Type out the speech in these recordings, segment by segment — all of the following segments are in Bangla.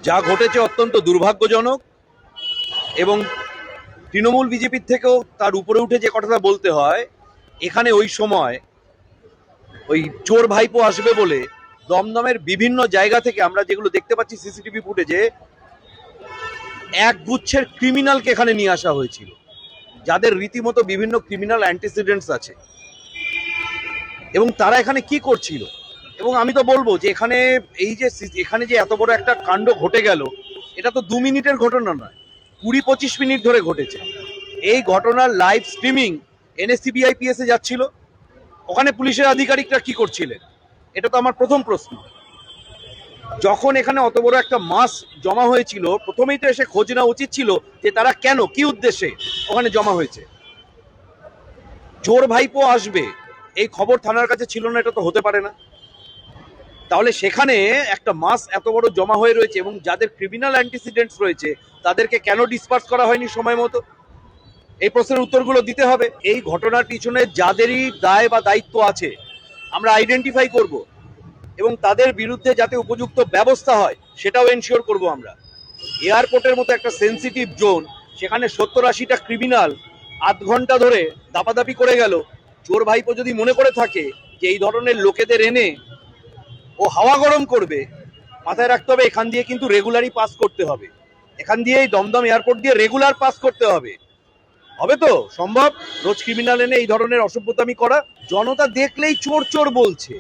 যা ঘটেছে অত্যন্ত দুর্ভাগ্যজনক এবং তৃণমূল বিজেপির থেকেও তার উপরে উঠে যে কথাটা বলতে হয়, এখানে ওই সময় ওই চোর ভাইপো আসবে বলে দমদমের বিভিন্ন জায়গা থেকে আমরা যেগুলো দেখতে পাচ্ছি সিসিটিভি ফুটেজে, এক গুচ্ছের ক্রিমিনালকে এখানে নিয়ে আসা হয়েছিল, যাদের রীতিমতো বিভিন্ন ক্রিমিনাল অ্যান্টিসিডেন্টস আছে, এবং তারা এখানে কি করছিল। এবং আমি তো বলবো যে এখানে এখানে যে এত বড় একটা কাণ্ড ঘটে গেল, এটা তো 2 মিনিটের ঘটনা নয়, 20-25 মিনিট ধরে ঘটেছে। এই ঘটনার লাইভ স্ট্রিমিং NSCBIPS এ যাচ্ছিল, ওখানে পুলিশের আধিকারিকরা কি করছিলেন, এটা তো আমার প্রথম প্রশ্ন। যখন এখানে অত বড় একটা মাস জমা হয়েছিল, প্রথমেই তো এসে খোঁজ নেওয়া উচিত ছিল যে তারা কেন, কি উদ্দেশ্যে ওখানে জমা হয়েছে। চোর ভাইপো আসবে এই খবর থানার কাছে ছিল না, এটা তো হতে পারে না। তাহলে সেখানে একটা মাস এত বড় জমা হয়ে রয়েছে এবং যাদের ক্রিমিনাল অ্যান্টিসিডেন্টস রয়েছে তাদেরকে কেন ডিসপার্স করা হয়নি সময় মতো, এই প্রশ্নের উত্তরগুলো দিতে হবে। এই ঘটনার পিছনে যাদেরই দায় বা দায়িত্ব আছে আমরা আইডেন্টিফাই করব এবং তাদের বিরুদ্ধে যাতে উপযুক্ত ব্যবস্থা হয় সেটাও এনশিওর করব আমরা। এয়ারপোর্টের মতো একটা সেন্সিটিভ জোন, সেখানে 70-80টা ক্রিমিনাল আধ ঘন্টা ধরে দাপাদাপি করে গেল। চোর ভাইপো যদি মনে করে থাকে যে এই ধরনের লোকেদের এনে ও হাওয়া গরম করবে, মাথায় রাখতে হবে এখান দিয়ে কিন্তু রেগুলারই পাস করতে হবে, এখান দিয়েই দমদম এয়ারপোর্ট দিয়ে রেগুলার পাস করতে হবে। হবে তো সম্ভব রোজ ক্রিমিনাল এনে এই ধরনের অসভ্যতামি করা? জনতা দেখলেই চোর চোর বলছে,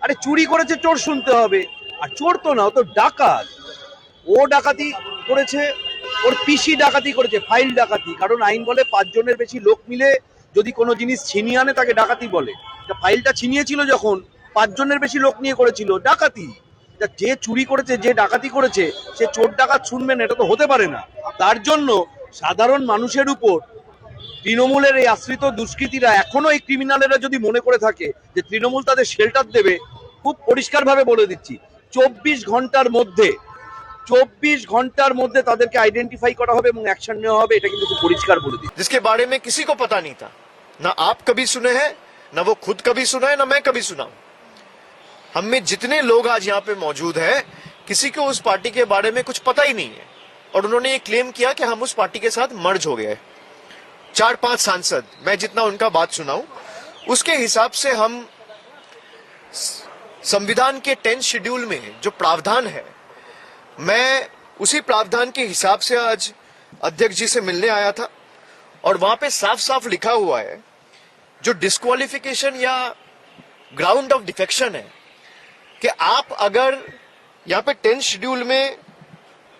আরে চুরি করেছে চোর শুনতে হবে, আর চোর তো না, ও তো ডাকাত। ও ডাকাতি করেছে, ওর পিসি ডাকাতি করেছে, ফাইল ডাকাতি। কারণ আইন বলে 5 জনের বেশি লোক মিলে যদি কোনো জিনিস ছিনিয়ে আনে তাকে ডাকাতি বলে। ফাইলটা ছিনিয়েছিল যখন 5 জনের বেশি লোক নিয়ে করেছিল, ডাকাতি। যে চুরি করেছে, যে ডাকাতি করেছে, সে চোর ডাকাত শুনবেন, এটা তো হতে পারে না। তার জন্য সাধারণ মানুষের উপর তৃণমূলের এই আশ্রিত দুষ্কৃতীরা, এখনো এই ক্রিমিনালেরা যদি মনে করে থাকে যে তৃণমূল তাদের শেল্টার দেবে, খুব পরিষ্কারভাবে বলে দিচ্ছি 24 ঘন্টার মধ্যে তাদেরকে আইডেন্টিফাই করা হবে এবং অ্যাকশন নেওয়া হবে, এটা কিন্তু খুব পরিষ্কার বলে দিচ্ছি। जिसके बारे में किसी को पता नहीं था, ना आप कभी सुने हैं, ना वो खुद कभी सुना है, ना मैं कभी सुना। हम में जितने लोग आज यहाँ पे मौजूद हैं, किसी को उस पार्टी के बारे में कुछ पता ही नहीं है, और उन्होंने ये क्लेम किया कि हम उस पार्टी के साथ मर्ज हो गए। 4-5 सांसद, मैं जितना उनका बात सुना हूं उसके हिसाब से हम संविधान के 10th शेड्यूल में जो प्रावधान है, मैं उसी प्रावधान के हिसाब से आज अध्यक्ष जी से मिलने आया था, और वहां पे साफ साफ लिखा हुआ है जो डिस्क्वालिफिकेशन या ग्राउंड ऑफ डिफेक्शन है, कि आप अगर यहां पे 10th शेड्यूल में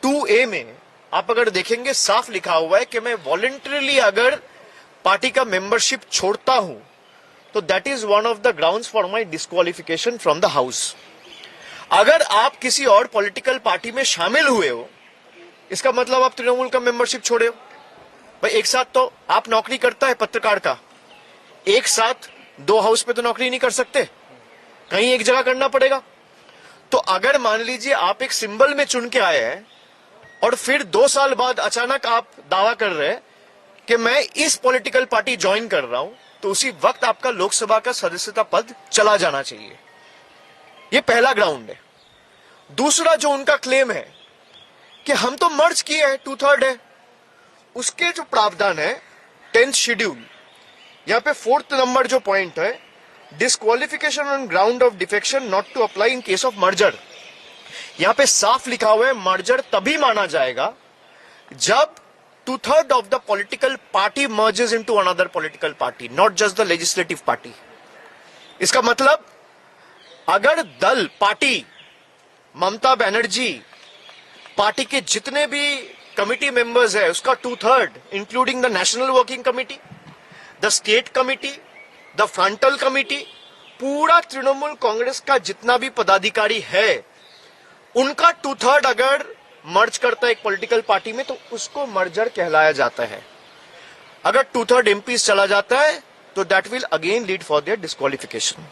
2A में आप अगर देखेंगे साफ लिखा हुआ है कि मैं वॉलंटरीली अगर पार्टी का मेंबरशिप छोड़ता हूं तो that is one of the grounds for my disqualification from the house. अगर आप किसी और पॉलिटिकल पार्टी में शामिल हुए हो, इसका मतलब आप तृणमूल का मेंबरशिप छोड़े हो। भाई एक साथ तो आप नौकरी करता है पत्रकार का, एक साथ 2 हाउस पे तो नौकरी नहीं कर सकते, कहीं एक जगह करना पड़ेगा। तो अगर मान लीजिए आप एक सिंबल में चुन के आए हैं और फिर 2 साल बाद अचानक आप दावा कर रहे हैं कि मैं इस पॉलिटिकल पार्टी ज्वाइन कर रहा हूं, तो उसी वक्त आपका लोकसभा का सदस्यता पद चला जाना चाहिए। ये पहला ग्राउंड है। दूसरा जो उनका क्लेम है कि हम तो मर्ज किए हैं, 2/3 है, उसके जो प्रावधान है 10th शेड्यूल, यहां पे 4th नंबर जो पॉइंट है, disqualification on ground of defection not to apply in case of merger. यहां पे साफ लिखा हुआ है मर्जर तभी माना जाएगा जब 2/3 of the political party merges into another political party, not just the legislative party. इसका मतलब अगर दल, पार्टी, ममता बनर्जी, पार्टी के जितने भी कमिटी मेंबर्स है उसका 2/3, including the national working committee, the state committee, the frontal committee, पूरा तृणमूल कांग्रेस का जितना भी पदाधिकारी है उनका 2/3 अगर मर्ज करता है एक पॉलिटिकल पार्टी में तो उसको मर्जर कहलाया जाता है। अगर 2/3 एमपीज चला जाता है तो that will again lead for their disqualification.